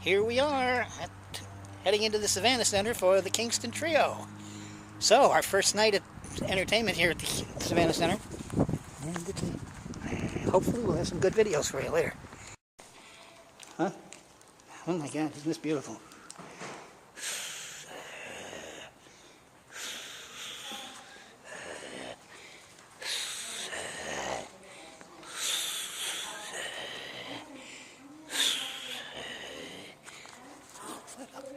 here we are heading into the Savannah Center for the Kingston Trio. So, our first night of entertainment here at the Savannah Center. And hopefully we'll have some good videos for you later. Huh? Oh my God, isn't this beautiful?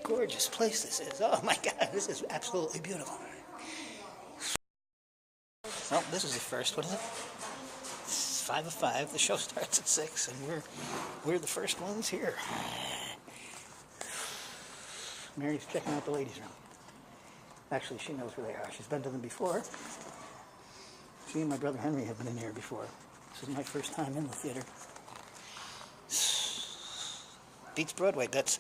Gorgeous place this is. Oh my God, this is absolutely beautiful. Well, this is the first. What is it? It's 5 of 5. The show starts at 6, and we're the first ones here. Mary's checking out the ladies' room. Actually, she knows where they are. She's been to them before. She and my brother Henry have been in here before. This is my first time in the theater. Beats Broadway, that's.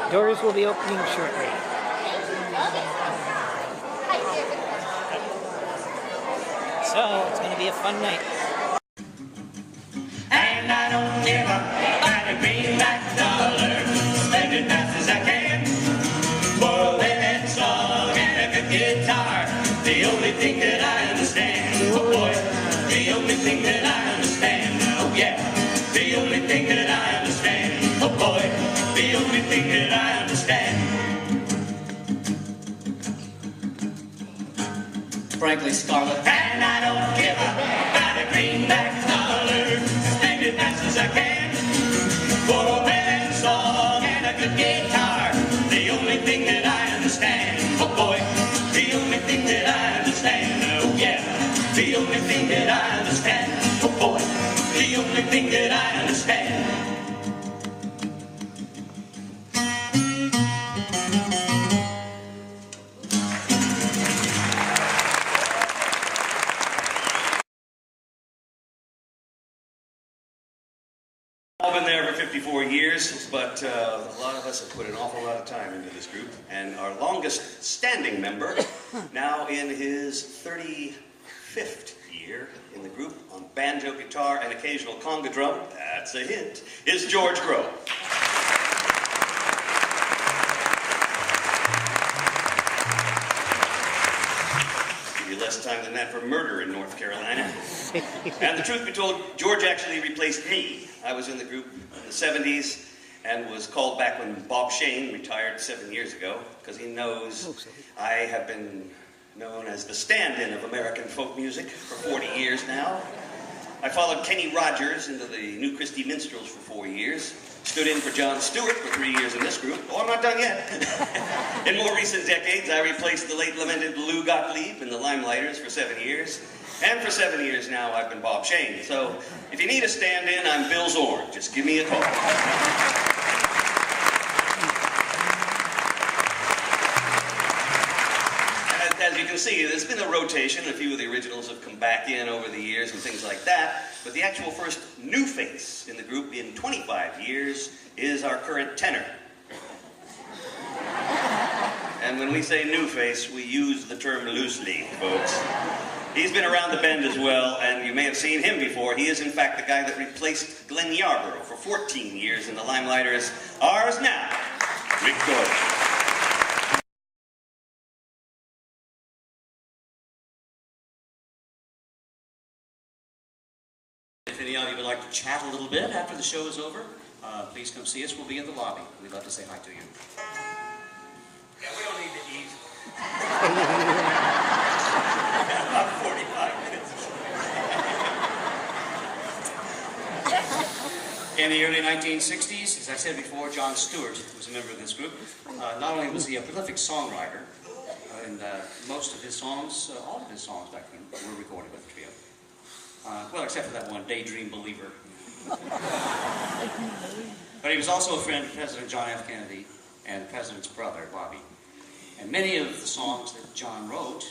The doors will be opening shortly. So, it's going to be a fun night. And I don't give up by the greenback dollar. Spend it fast as I can. For a winning song and a good guitar. The only thing that I understand. Oh boy, the only thing that I understand. Oh yeah, the only thing that I understand. Oh boy, the only thing that I understand. Frankly, Scarlet. And I don't give up by the greenback dollar. Spend it fast as I can. For a winning song and a good guitar. The only thing that I understand. Oh boy, the only thing that I understand. Oh yeah, the only thing that I understand. Oh boy, the only thing that I understand. I've been there for 54 years, but a lot of us have put an awful lot of time into this group. And our longest standing member, now in his 35th year in the group, on banjo, guitar, and occasional conga drum, that's a hint, is George Grow. Give you less time than that for murder in North Carolina. And the truth be told, George actually replaced me. I was in the group in the 70s and was called back when Bob Shane retired 7 years ago, because he knows I have been known as the stand-in of American folk music for 40 years now. I followed Kenny Rogers into the New Christie Minstrels for 4 years, stood in for John Stewart for 3 years in this group. Oh, I'm not done yet. In more recent decades, I replaced the late lamented Lou Gottlieb in the Limelighters for 7 years. And for 7 years now, I've been Bob Shane. So, if you need a stand-in, I'm Bill Zorn. Just give me a call. As you can see, there's been a rotation. A few of the originals have come back in over the years and things like that. But the actual first new face in the group in 25 years is our current tenor. And when we say new face, we use the term loosely, folks. He's been around the bend as well, and you may have seen him before. He is, in fact, the guy that replaced Glenn Yarborough for 14 years in the Limelighters. Ours now, Rick Doyle. If any of you would like to chat a little bit after the show is over, please come see us. We'll be in the lobby. We'd love to say hi to you. Yeah, we don't need to eat. About 45 minutes. In the early 1960s, as I said before, John Stewart was a member of this group. Not only was he a prolific songwriter, and most of his songs, all of his songs back then, were recorded with the trio. Well, except for that one, Daydream Believer. But he was also a friend of President John F. Kennedy and the President's brother, Bobby. And many of the songs that John wrote,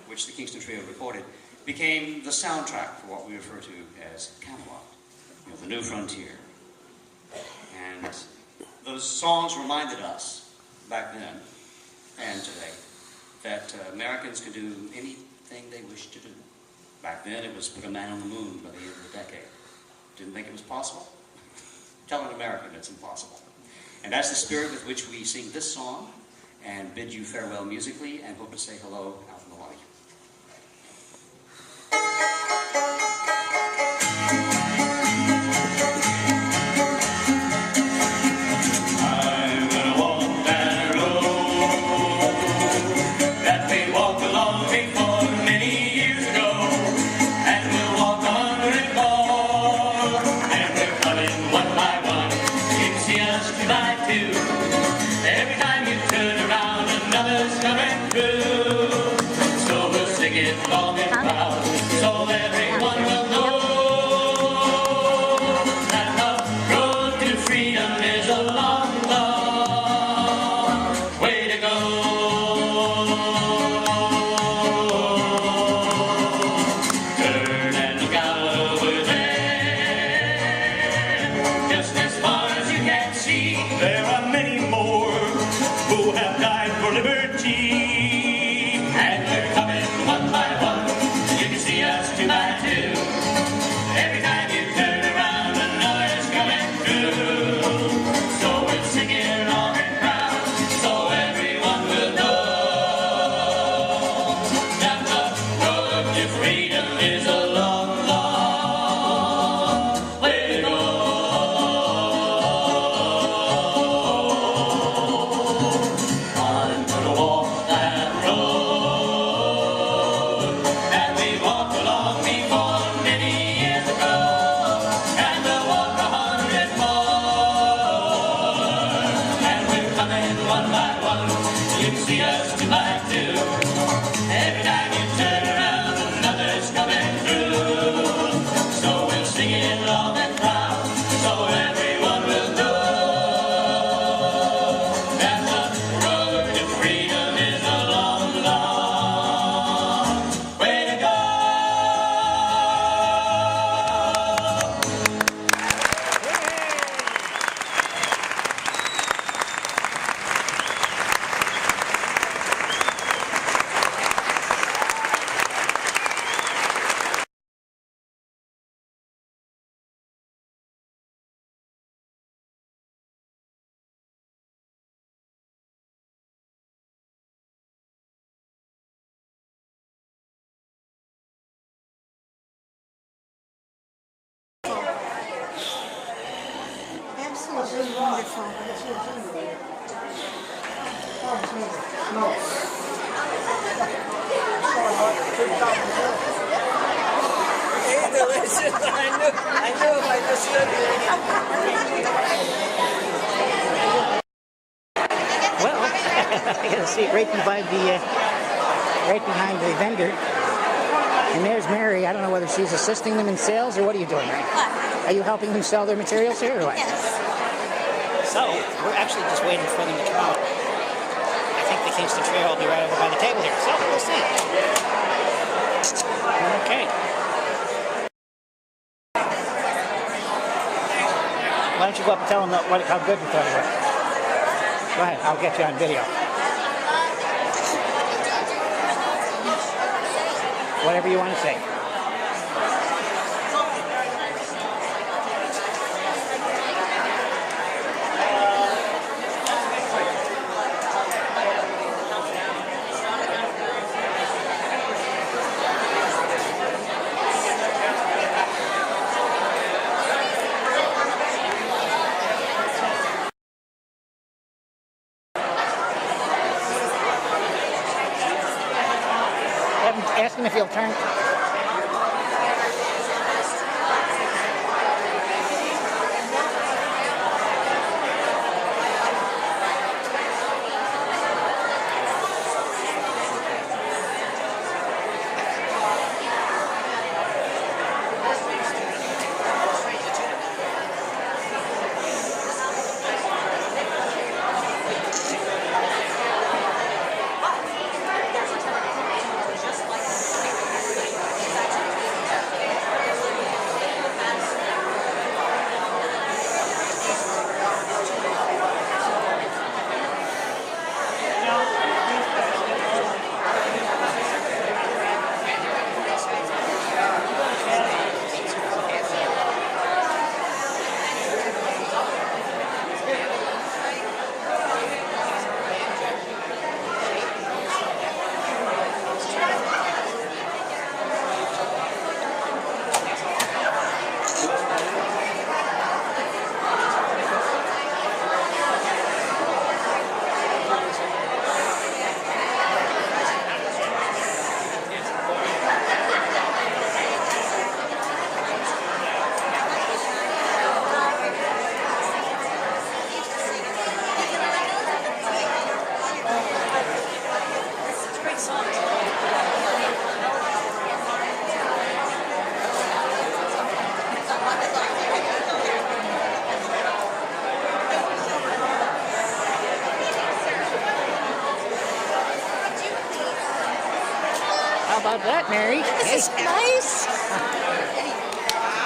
which the Kingston Trio recorded, became the soundtrack for what we refer to as Camelot, you know, the new frontier. And those songs reminded us, back then and today, that Americans could do anything they wish to do. Back then, it was put a man on the moon by the end of the decade. Didn't think it was possible? Tell an American it's impossible. And that's the spirit with which we sing this song and bid you farewell musically and hope to say hello out in the lobby. Long and proud, so everyone will know that the road to freedom is a long, long way to go. Turn and look out over there, just as far as you can see. There are many more who have died for liberty. Every time you turn around, another's coming through. So we'll sing it long and proud, so everyone will know that the road to freedom is a long, long way to go. I'm gonna walk that road that we walked along before. You can see us tonight too. Every time you turn around, another's coming through. So we'll sing it long and proud, so everyone will know that the road to freedom is a long, long way to go. Absolutely wonderful. Hey, delicious. I knew if I just stood here. Well, I got a seat right behind the vendor. And there's Mary. I don't know whether she's assisting them in sales or what are you doing, Mary? Are you helping them sell their materials here or what? Yes. So, we're actually just waiting for them to come out. I think the Kingston Trio will be right over by the table here. So, we'll see. Okay. Why don't you go up and tell them how good you thought it was? Go ahead. I'll get you on video. Whatever you want to say. Ask him if he'll turn. song. How about that, Mary? This is nice.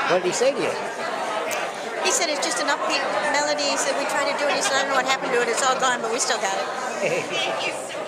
What did he say to you? He said it's just an upbeat melody. He said we tried to do it. He said I don't know what happened to it. It's all gone, but we still got it. Hey. Thank you so